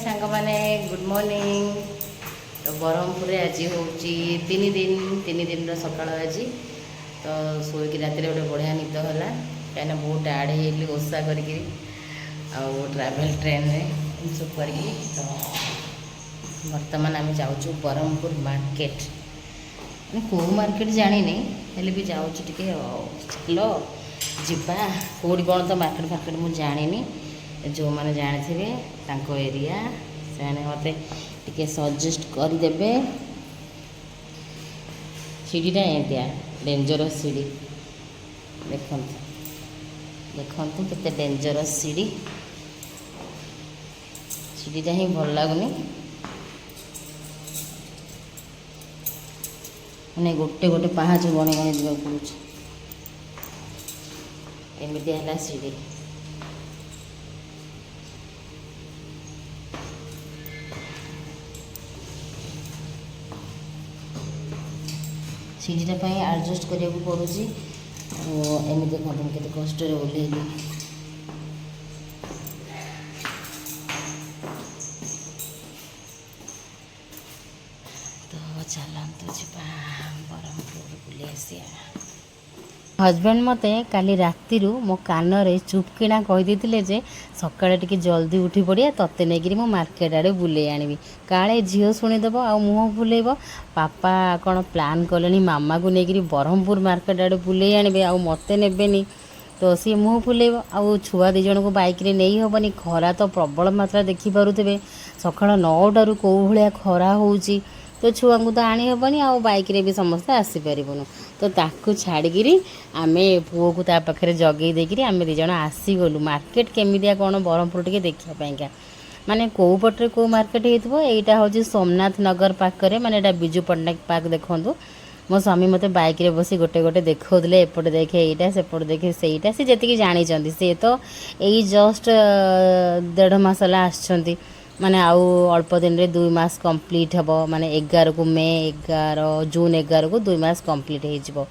सांग माने good morning. तो ब्रह्मपुर आज हूँ तीन दिन सकाल आज तो शोक राति गोटे बढ़िया निद है कहीं बहुत टायर्ड होली ओषा करके ट्रैवल ट्रेन में सब कर तो बर्तमान आम जाऊँ ब्रह्मपुर मार्केट कौ मार्केट जानी हेल्ले भी जाऊँ टे चलो जीवा कौटी कौन तो मार्केट फार्केट मुझे जानी जो मैंने जानी थे एरिया से मत टे सजेस्ट करदे सीढ़ीटा एमतिया डेंजरस सीढ़ी देखु देखु के डेंजरस सीढ़ीटा ही भल लगुनि मैंने गोटे गोटे पहाच गणी गणी जा पड़े एमती है सीढ़ी सीढ़ीटा एडजस्ट करने पड़ू एमती देखो के कष्ट ओह्लैली तो चलतु जा ब्रह्मपुर बुले आसिया हजबैंड मते काली राति मो कान चुपकिना कहीदे जे सकाଳେ टिके जल्दी उठी पड़िया तत्ते नहीं मो मार्केट आड़े बुले आनी काले झील शुणीदेव आ मुँह बुलेब पापा कौन प्लान कले मामा को लेकिन ब्रह्मपुर मार्केट आड़े बुले आने आ मत नेबेनी तो सी मुँह फुलेब आउ छुआ दी जन को बाइक रे नहीं हेनी खरा तो प्रबल मात्रा देखिपे सका 9टारू कौ भाया खरा होउची तो छुआ को तो आनी हेनी आ बाइक रे भी समस्ते आसीपारूँ तो ताकू छाड़ी आमे पुओ को पाखे जगे देकर आम दीज आसीगलु मार्केट केमिया कौन ब्रह्मपुर टे देखापाइका माने कौ पटे कौ मार्केट होता हूँ सोमनाथ नगर पाखे माने विजु पट्टनायक पार्क देखूँ मो स्वामी मते बाइक रे बसी गोटे गोटे देखौले एपटे देखे यहाँ सेपटे देखे सहीटा सी जी जानी सी तो यही जस्ट 1.5 मास आसछंती माने आउ अल्प दिन रे 2 मास कंप्लीट हम माने 11 को मे 11 जून 11 को 2 मास कंप्लीट हो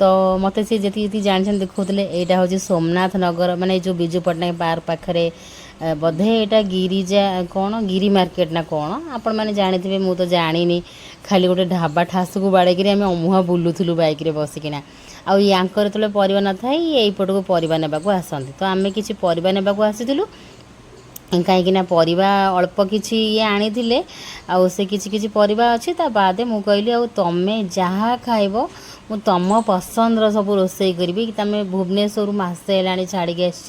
तो मत सी जी जानी देखौले यहाँ हूँ सोमनाथ नगर माने जो विजु पट्टनायक पार्क पाखे बोधे यहाँ गिरिजा कौन गिरी मार्केट ना कौन आपण मैंने जानी मु तो जानी खाली गोटे ढाबा ठास को बाड़े आम अमुहा बुलूलु बाइक रे बसिकिना आउ यांकर जो परिवा न था यहीपट को परिवा नेबाकू आसती तो आम किसी परिवा नेबाकू आसीलु कहीं परिवा अल्प किसी ये आनी थे आउ से किसी परिवा अच्छी ता बाद मु कहली आ तमे जहाँ खाइब मु तम पसंद सब रोसई करी तुम भुवनेश्वर मसे है छाड़ी आस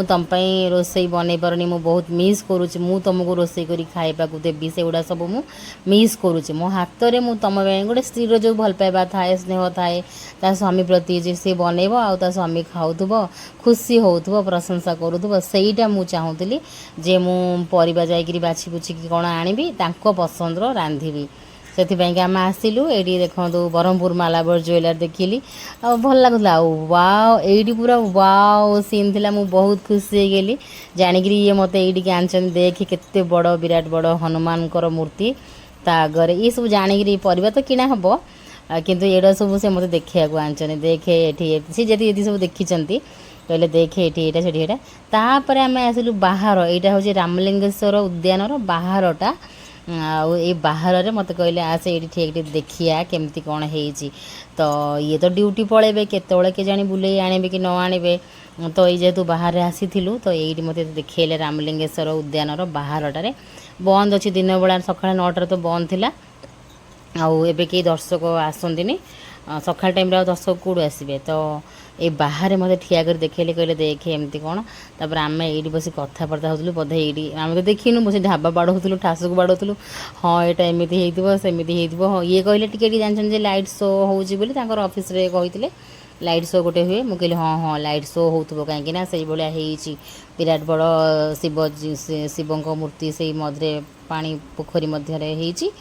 तुम रोसई बन पारनी मु बहुत मिस करुँच मु तुमको रोसई करी खाइबा देवी से गुड़ा सब मु मिस करुँच मो हाथ में मु तुम गोटे स्त्री जो भल पाइबा थाए स्नेह थाए ता स्वामी प्रति जे सी बनइब आ स्वामी खाऊब खुशी होउथबो प्रशंसा करूथबो सेईटा मु चाहूली जे मु परिबा जाइकरी बाछि बुछि कि कोन आनिबी तांको पसंदर रांधिबी से आम आसिलु ये देखो ब्रह्मपुर मालाबर ज्वेलर देखिली आ भल लगुला वाओ ये पूरा वाओ सीन थिला मु बहुत खुशी हो गली जानिकी ये मत ये आन देख केते बड़ विराट बड़ हनुमान मूर्ति ता आगे ये सब जानिकी परिबा तो किना हम किंतु एड़ा सब से मत देखा आनचने देखे ये सी जी सब देखी कहले देखे ये से तापर आम आसिलु बाहर यहाँ हूँ रामलिंगेश्वर उद्यान बाहरटा ये बाहर मत कहले आसे ये ठीक देखिया केमती कौन है तो ये तो ड्यूटी पलैबे केतले के जानी बुले आने कि न आने तो ये जेहेतु बाहर आसी तो ये मत देखले रामलिंगेश्वर उद्यान बाहरटारे बंद अच्छी दिन बेला सका 9टार तो बंद थी आउ एबे कई दर्शक आसती सका टाइम दर्शक कौड़ आसबे तो ये बाहर मत ठिया कर देखले कहले देखे एमती कौन तापर आम ये बस कथबार्ता होलु बोधे ये आम तो देखिनु बस ढाबा बाड़ौलु ठास को बाड़ौलु हाँ यहाँ एमती होमती हाँ ये कहले टी जानते लाइट शो होकर ऑफिस रे कहते लाइट शो गोटे हुए मुझे कहली हाँ हाँ लाइट शो हो कहीं से भाया विराट बड़ शिव मूर्ति से मध्य पानी पोखरी मध्य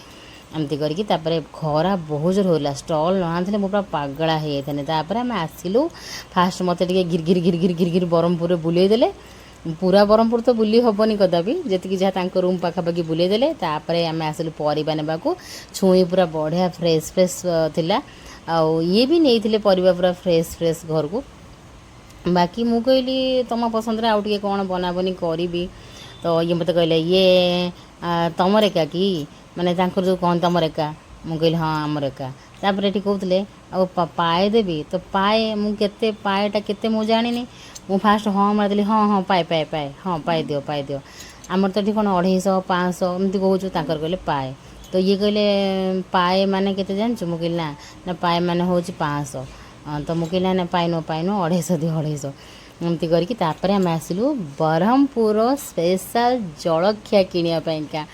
एमती करके खरा बहुत जोर होला स्टल ना मो पूरा पागला हो जाता आम आसिलु फास्ट मत गिर गिर गिर गिर गिर गिर ब्रह्मपुर बुले देले पूरा ब्रह्मपुर तो बुली हेनी कदापि जी जहाँ रूम पाखापाखि बुले देले आम आसिलु परिबा नेबाकू छुई पूरा बढ़िया फ्रेश फ्रेश थिला आउ ये भी नहीं परिबा पूरा फ्रेश फ्रेश घर को बाकी मु कहली तुम पसंद आउ टे कौन बनाबनी करी तो ये मत कहले ये तमर एका कि माने तांकर जो कहन तमर एका मु कहली हाँ आमर एका तापर एठी कहउतले आ पाए देबी तो पाए मु केते पाएटा केते मु जानिनी मु फास्ट हाँ मारदेली हाँ हाँ पाए पाए पाए हाँ पाए दियो आमर तो एठी कोन 250 500 एमती कहूछु तांकर कहले पाए तो ये कहले पाए माने केते जानछु मु कहली ना पाए माने होची 500 तो मु कहली ना पाए नो 250 दियो 250 एमती करके तापर आम आसिलु ब्रह्मपुर स्पेशल जलखिया किनिया पाइका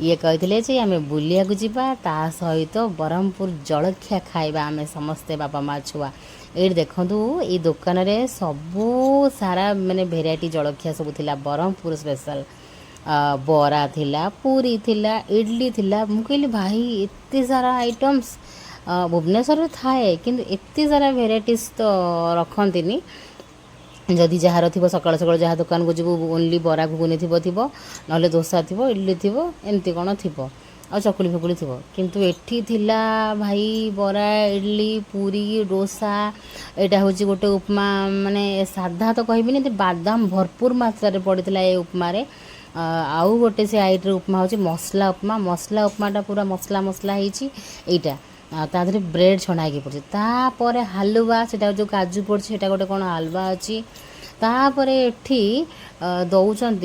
ये कहते जे आम बुलिया जावा ता सहित ब्रह्मपुर जलखिया खाइबा आम समस्ते बापा माँ छुआ ये देखु ये दुकान रे सबू सारा माने भेराइटी जलखिया सब थिला ब्रह्मपुर स्पेशल बरा थिला पूरी थिला इडली थिला मु कहली भाई एते सारा आइटम्स भुवनेश्वर थाए किंतु एते सारा भेराइटीज तो रखंतिनी जदि जार थी सकाल सकाल जहाँ दुकान को जीवु ओनली बरा घुगुनी थी ना दोसा थी इडली थी एमती कौन थी आ चकुली फकुली थी किंतु एठी थिला भाई बरा इडली पूरी डोसा यहाँ हूँ गोटे उपमा माने साधा तो कहबी नहीं बादाम भरपूर मात्रा पड़ता है उपमा आउ गोटे से आइट उपमा हूँ मसला उपमाटा पूरा मसला मसला होईटा ताधरे ब्रेड छणा की पड़े तापर हालुआ से जो काजू पड़े गोटे कौन हालुआ अच्छी तापर एठी दौरान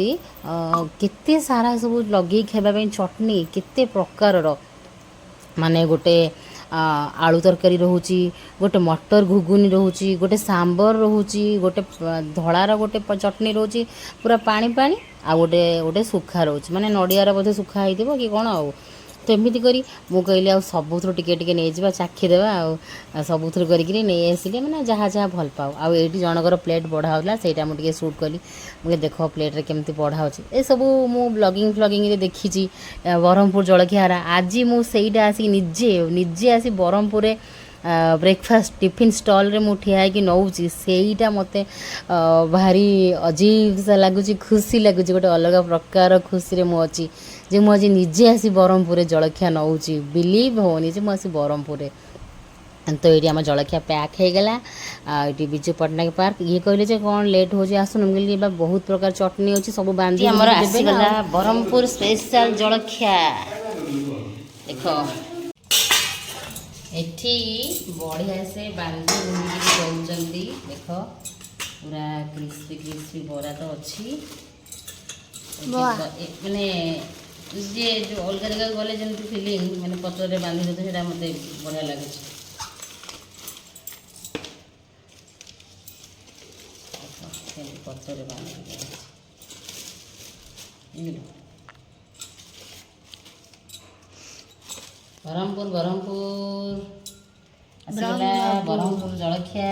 केते सारा सब लगे खावाई चटनी केते प्रकार माने गोटे आलू तरकारी रोची गोटे मटर घुगुनी रोची गोटे सांबर रोची गोटे धड़ार गोटे चटनी रोची पूरा पानी पानी आ गोटे गोटे सुखा रोची माने नड़ियार बोधे सुखा होइथिबो कि कौन आउ तो एमती करी मु कहली आ सबुथुर टिके टिके नहीं जावा चाखीदेवा आ सबुथुर करी नहीं आसिले मैंने जहाँ जहाँ भल पाओ आ ये जनकर प्लेट बढ़ा होता से मुझे सुट कली मुझे देख प्लेट्रे केमती बढ़ा हो सब मु ब्लॉगिंग फ्लॉगिंग देखी ब्रह्मपुर जलखियार आज मुझे आसिक निजे आसी ब्रह्मपुर ब्रेकफास्ट टिफिन स्टल रे ठिया है कि नौची सेईटा मते भारी अजीब सा लगुच खुशी लगुच गोटे अलग प्रकार खुशी रे मु अच्छी जे मु आज निजे आसी ब्रह्मपुर जलखिया नौची बिलीव होनी जे मु आसी ब्रह्मपुर तो ये आम जलखिया पैक हो गला ये बिजू पट्टनायक पार्क ये कहले जे कौन लेट हो आसन मिली बहुत प्रकार चटनी अच्छी सब बांधी आमरगला ब्रह्मपुर स्पेशल जलखिया देखो एठी बढ़िया से बांधी बुंदी दौरान देख पूरा क्रिस्पी क्रिस्पी बरा तो अच्छी मैंने जे जो अलग जगह गले जमी फिलिंग मैंने पत्र बांधी देते हैं मत बढ़िया लगे पत्र बांधी ब्रह्मपुर ब्रह्मपुर जलखिया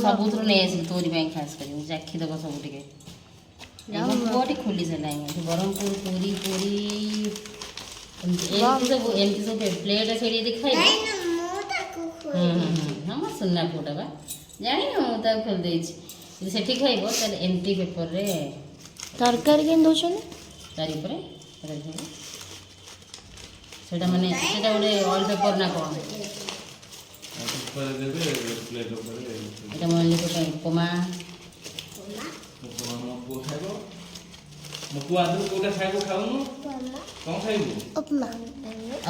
सब नहीं तोरी खास कर चाखीदेव सब टे खोली सारा ब्रह्मपुर पूरी पूरी सब एमती सब प्लेट से देखा हाँ सुना पुटा बा जानी ना खोल देती से खाइब एमती पेपर रे तरकारी के चारिपर सेटा माने सेटा गोटे ऑयल पेपर ना कौन एटा मन लिखो उपमा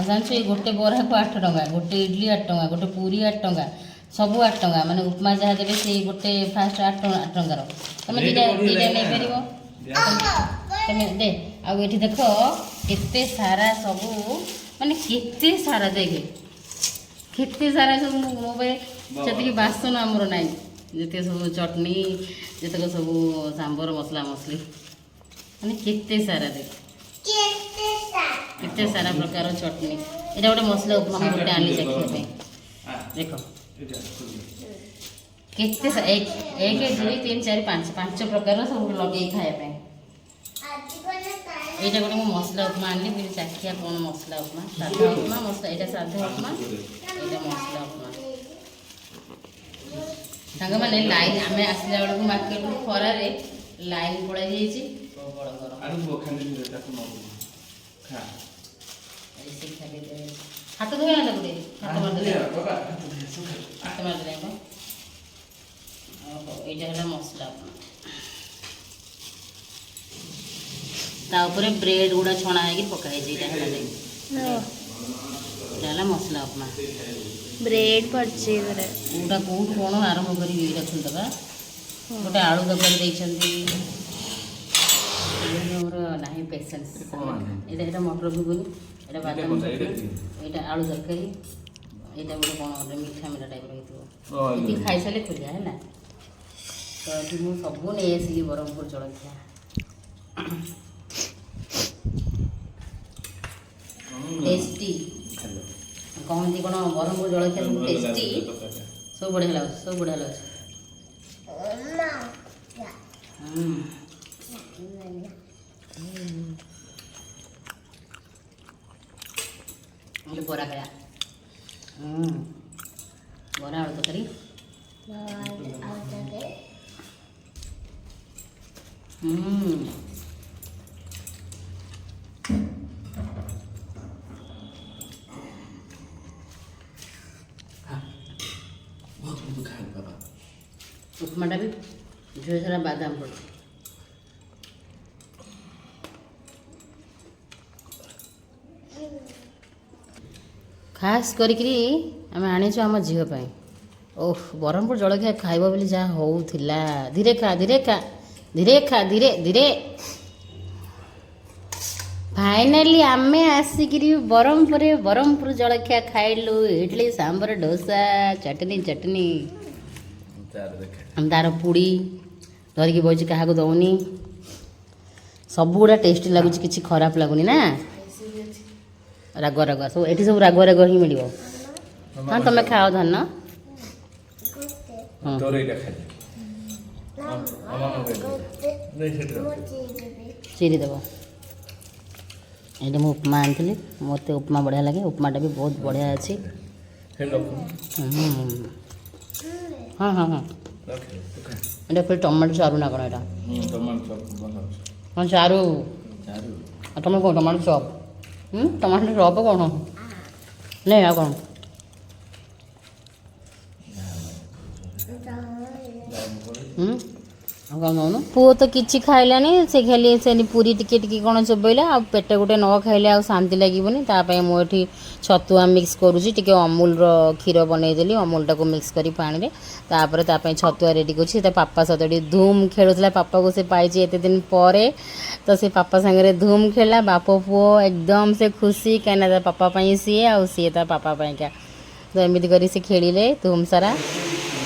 जानछु गोटे बरा को 8 टंका गोटे इडली 8 टंका गोटे पूरी 8 टंका सब 8 टंका माने उपमा जहाँ देवे से गोटे फास्ट 8 टंकार तुम दीटा नहीं पार तुम दे आउ ये देख केते सारा सबू माने केते सारा देखे केते सारा सब मोबाइल से बासन आमर ना जिते सब चटनी जितक सब सांबर मसला मसली माने केते सारा देख केते सारा प्रकार चटनी एटा गोटे मसला उपमा गोटे आनी चाखिया देख केते 1 2 3 4 5 5 प्रकार सब लगे खाया यहाँ गोटे मसला उपमा आनी फिर चाखिया कौन मसला उपमा साधा उपमा मसला यहाँ साधा उपमा यहाँ मसला उपमा सांग मैंने लाइन आम आसला बेलू मार्केट खरार लाइन पड़ाई हाथ धोया ना गोटे हाथ मारदे हाथ मारदे यहाँ मसला उपमा ता ऊपर ब्रेड गुड़ा छणा है पका है मसला उपमा ब्रेड पड़े कौटा कौट कौन आरंभ कर खोलदे गोटे आलू तरकारी ना पेसेंस यहाँ मटर घुगुनी यहाँ बादाम यहाँ आलू तरकारी यहाँ गोटे कौन मीठा मीठा टाइप रही खाई सारे खोलिया है तो ये मुझे सब नहीं आसिली ब्रह्मपुर जलखिया टेस्टी कहती कौन ब्रह्मपुर जलखिया टेस्टी सब बढ़िया लगे सब बढ़िया लगे बरा खाया बरा आलू तरकारी उपमाटा भी झील सारा बादाम पड़े खास करी आम आनीचु आम झील ओह ब्रह्मपुर जलखिया खाइब बोली जहाँ होउथिला धीरे खा धीरे खा धीरे खा धीरे धीरे फाइनाली आमे आसिकी ब्रह्मपुर जलखिया खाइलु इडली सांबर डोसा चटनी चटनी तार पुड़ी धरिकी बची क्या दौनी सब गुड़ा टेस्टी लगुच कि खराब लगुनि ना रागुआ रागुआ सब ये सब रागुआ रागुआ ही मिल हाँ तुम खाओ धन चिरी देव ये मुझे उपमा आनी मत उपमा बढ़िया लगे उपमाटा भी बहुत बढ़िया अच्छी हाँ हाँ हाँ ये फिर टमाटो चारू ना कौन यहाँ चारू तुम कौन टमाटो चप टमाटो चप कौन नहीं आ कौन पुओ तो किसी खाइलानी से खाली से पूरी टिके टिके कौन चोबैला आ पेट गोटे न खाइले आ शांति लगे तापाई मुझे छतुआ मिक्स करुँची टे अमूल क्षीर बनईदेली अमूल टाक मिक्स कर पानी में तापर छतुआ रेडी कर पापा सहित धूम खेलुला पापा को से पाई एत दिन पर तो से पापा सागर धूम खेला बाप पुओ एकदम से खुशी कहीं पापा सी आ सी पापा पाइका तो एमती कर खेलिले धूम सारा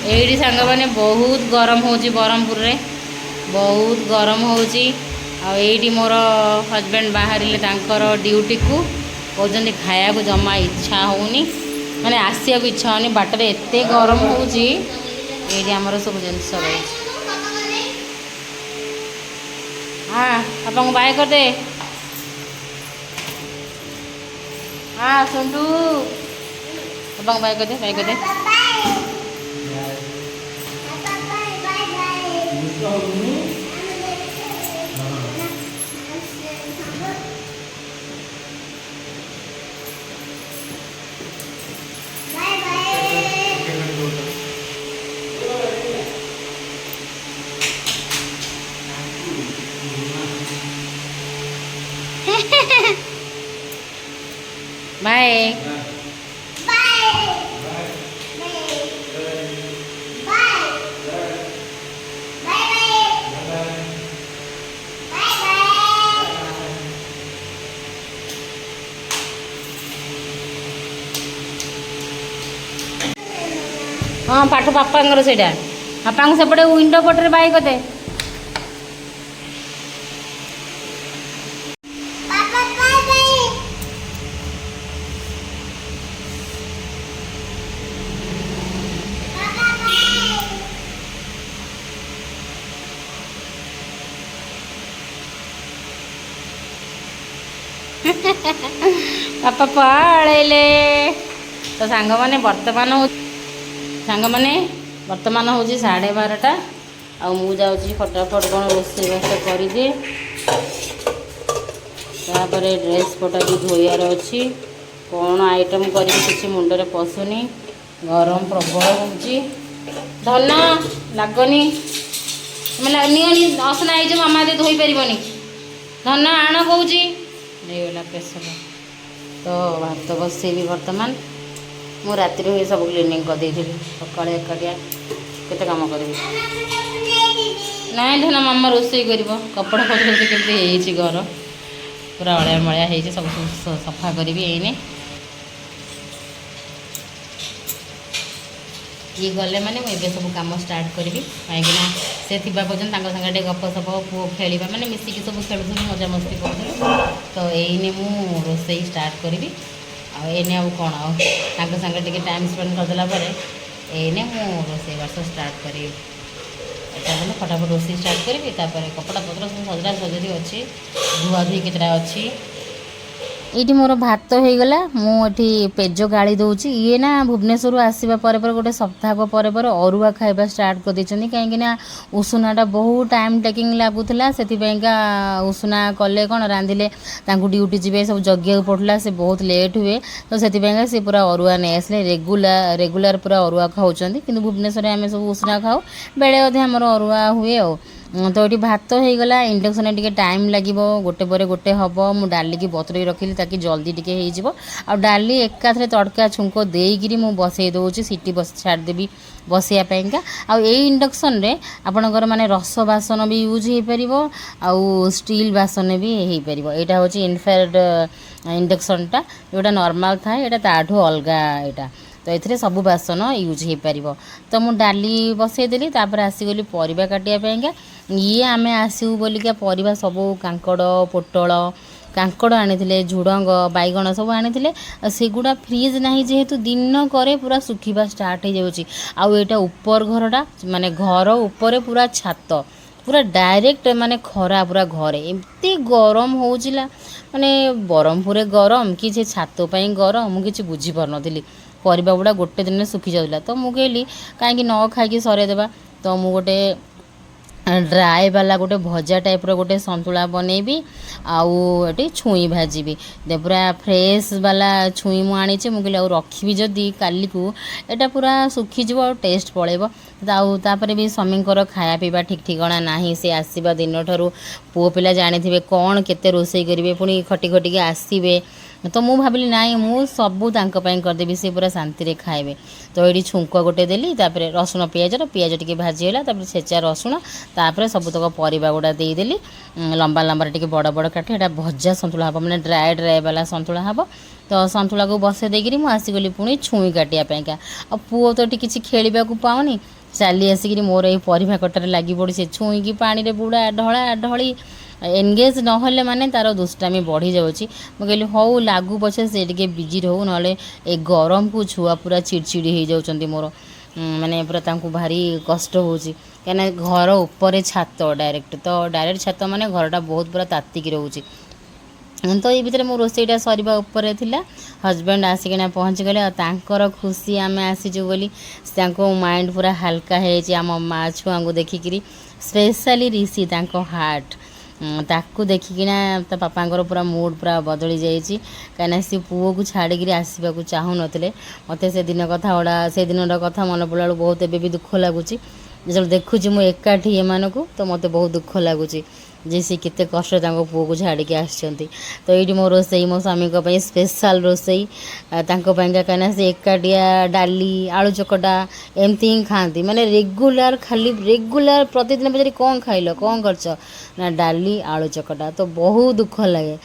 ये सांग मैंने बहुत गरम हो ब्रह्मपुर में बहुत गरम होती मोर हजबैंड बाहर ड्यूटी को कहते खाया को जमा इच्छा होनी माने आसिया को इच्छा होनी बाटर एत गरम होमर सब जिन हाँ आप बाय कर दे हाँ सुंटू आप बाय कर दे बाय हाँ पाठ पापा से पापा सेपटे विंडो पटे बाय करदे पापा पड़े तो सांग मैंने बर्तमान हूँ 12:30 आ मुझे फटाफट कौन रोषेईबास करदे ड्रेस पटा भी धोयार अच्छी कौन आइटम कर मुंडे पशुनी गरम प्रबल होना लगनी असना आई मामा धोई पारनी धन आण कौची नेगला प्रेसर तो भात बसैली बर्तमान मु राति ये सब क्लीनिंग कर देइथिली सकाळे एकाटिया केते काम करबी नाइ धन मामा रोषेई करिवो कपड़ा पत्र केते हेइची घर पूरा अळिया मळिया हेइची सब सफा करबी एने ये गले माने मुझे सब कम स्टार्ट करी कहीं से थी पर्यटन सागे गप सप पुओ खेल मैंने मिसिकी सब खेलुँ मजा मस्ती करूँ तो यही मु रोषे स्टार्ट करी आने आउ कौन आगे टे टाइम स्पेंड करदेला एने मु रोषे बास स्टार्ट करी फटाफट रोषे स्टार्ट करी कपड़ा पत्र सब सजड़ा सजरी अच्छी धुआ धुई केतटा अच्छी ये मोर भात हो गला मुझे पेज गाड़ी दूची ये ना भुवनेश्वर आसवा पर गोटे सप्ताह पर अरुआ खाइबा स्टार्ट कर देछनी कहीं उषुनाटा बहुत टाइम टेकिंग लगुला से उषुना कले कौन रांधिले ड्यूटी जी सब जगिया पड़ला से बहुत लेट हुए तो से पूरा अरुआ नहीं आसले रेगुलर पूरा अरुआ खाऊँ कि भुवनेश्वर आम सब उषुना खाऊ बेले अधे आमर अरुआ हुए तो ये भात हो गला इंडक्शन टे टाइम लगे गोटे पर गोटे हम मु डाली की बतुरी रखिली ताकि जल्दी टे हो डाली एकाथरे तड़का छुंक देकी मु बसई दूसरी सीटी बस छाड़देवी बसैयापाईका आई इंडक्शन रे आपणकर माने रस बासन भी यूज हो पार आउ स्टील बासन भी हो पार यहाँ हूँ इनफेड इंडक्शन टा जोटा नॉर्मल था यहाँ ताठू अलगा यहाँ तो ये सब बासन यूज हो पार तो मुझे डाली बसईदेली आसीगली परिवा काटियापाईका ये आम आसू बोलिका परिवा सब कांकड़ पोटल कांकड़ आनी झुड़ंग बैगण सब आनी सेगुड़ा फ्रिज नहीं जेहेतु दिन करे पूरा सुखा स्टार्ट हो जाऊँगी आईटा ऊपर घरटा माने घर ऊपर पूरा छात पूरा डायरेक्ट माने खरा पूरा घरे एमती गरम होउजिला माने ब्रह्मपुर गरम कि जे छात गरम मुझे बुझीपार नी परिबा गुड़ा गोटे दिन में सुखी जाऊला तो मुझे कहली कहीं न खाई सरेदेवा तो मु गोटे ड्राए वाला गोटे भजा टाइप रो गोटे संतुला बनैबी आउ छुई भाजी पूरा फ्रेश वाला छुई मु आनी मुझे आउ रखी जदि काली को एटा पूरा सुखीज टेस्ट पड़ेब तापर भी स्वामींकर खाया पीवा ठीक ठिकाना नहीं से आसवा दिन ठारू पुओ पिला जानी कौन केते रोषे करेंगे पुणी खटी खटिके आसवे तो मु भाविली नाई मु सबू करदेवी से पूरा शांति खाए तो ये छुंक गोटे देली तापर रसुण पियाज टी भाजीगला छेचा रसुण तापर सबुतक परिबा गुड़ा देदेली लंबा लंबा टे बड़ बड़ काटे यहाँ भजा सन्तुला हम मैंने ड्राए वाला सन्तुला हम तो सन्तुला को बसई देकरी मुझे आसीगली पुणी छुई काटियापाईका आ पुओ तो किसी खेलिबा को पाऊनी चली आसिक मोर ये परिवा कटार लगी पड़ी से छुई की पानी रे बुड़ा ढला ढली एनगेज नहले माने तार दुष्टामी बढ़ी जाऊँगी मुझे कहली हौ लागू पछे से टे बिजी रहू ना ए गरम को छुआ पूरा चिड़चिड़ी हो जाऊँच मोर माने पूरा तांको भारी कष्ट होची कहीं घर ऊपर छात डायरेक्ट छात माने घरटा बहुत पूरा तातिक रोची तो ये भितर मो रोषेईटा सरिबा ऊपर थिला हजबैंड आसिकिना पहुँची गले तांकर खुशी आम आसीचु बोली माइंड पूरा हल्का है आम माँ छुआ को देखिकी स्पेशली ऋषि तांको हार्ट ताकू देखिकिना ता पापांकर पूरा मूड पूरा बदली जाइए कहीं सी पुओ को छाड़िकी आसवाक चाहूँ नथिले मते से दिन कथा गुड़ा से दिन कथा मन पड़ा बहुत एबे भी दुख लगुच जो देखुची मु एकाठी एमानकु तो मते बहुत दुख लगुच जे सी केते कष्ट तांको पुओ को छाड़िकी आसचंती तो ये मो रोषेई मो स्वामी स्पेशल रोषेई कहीं से एकाटिया डाली आलू चकटा एमती ही खाती माने रेगुलर खाली रेगुलर प्रतिदिन पचारि कौन खाइल कौन करछ ना डाली आलू चकटा तो बहुत दुख लगे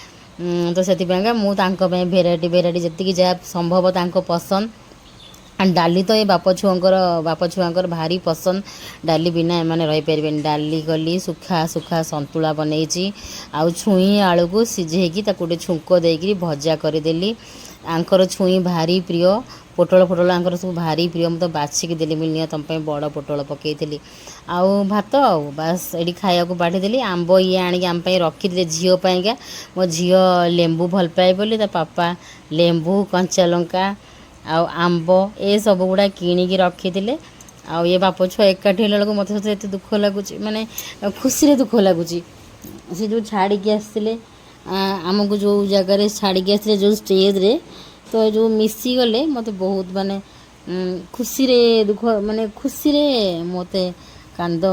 तो से भेराइटी भेराइटी जी जहाँ संभव तांको पसंद डाली तो ये बाप छुआंकर भारी पसंद डाली बिना एमाने रही पारे डाली गली सुखा सुखा सन्तुला बनई आउ छुई आलू को सिझेकी गोटे छुंक देकी भजा करदेली आंकर छुई भारी प्रिय पोटल फोटल आंकर सब भारी प्रिय मुझे बाछिकी देली मिलनी तुम बड़ पोटल पकईली आउ भात आउ बास ये खाया बाढ़ीदेली आंब ये आणिक आम रखी झीपाईका मो झी लेंबू भल पाए बोली पापा लेंबू कंचा लंका आंब ए सब गुड़ा किणिकी रखी थे आउ ये बाप छुआ एकाठी होला बेलू मत सत दुख लगुच माने खुशी दुख लगुच से जो छाड़ी आसते आमको जो जगार छाड़ी आसते जो स्टेज रे तो जो मिसी गले मत बहुत माने खुशी दुख माने खुशी मत कांद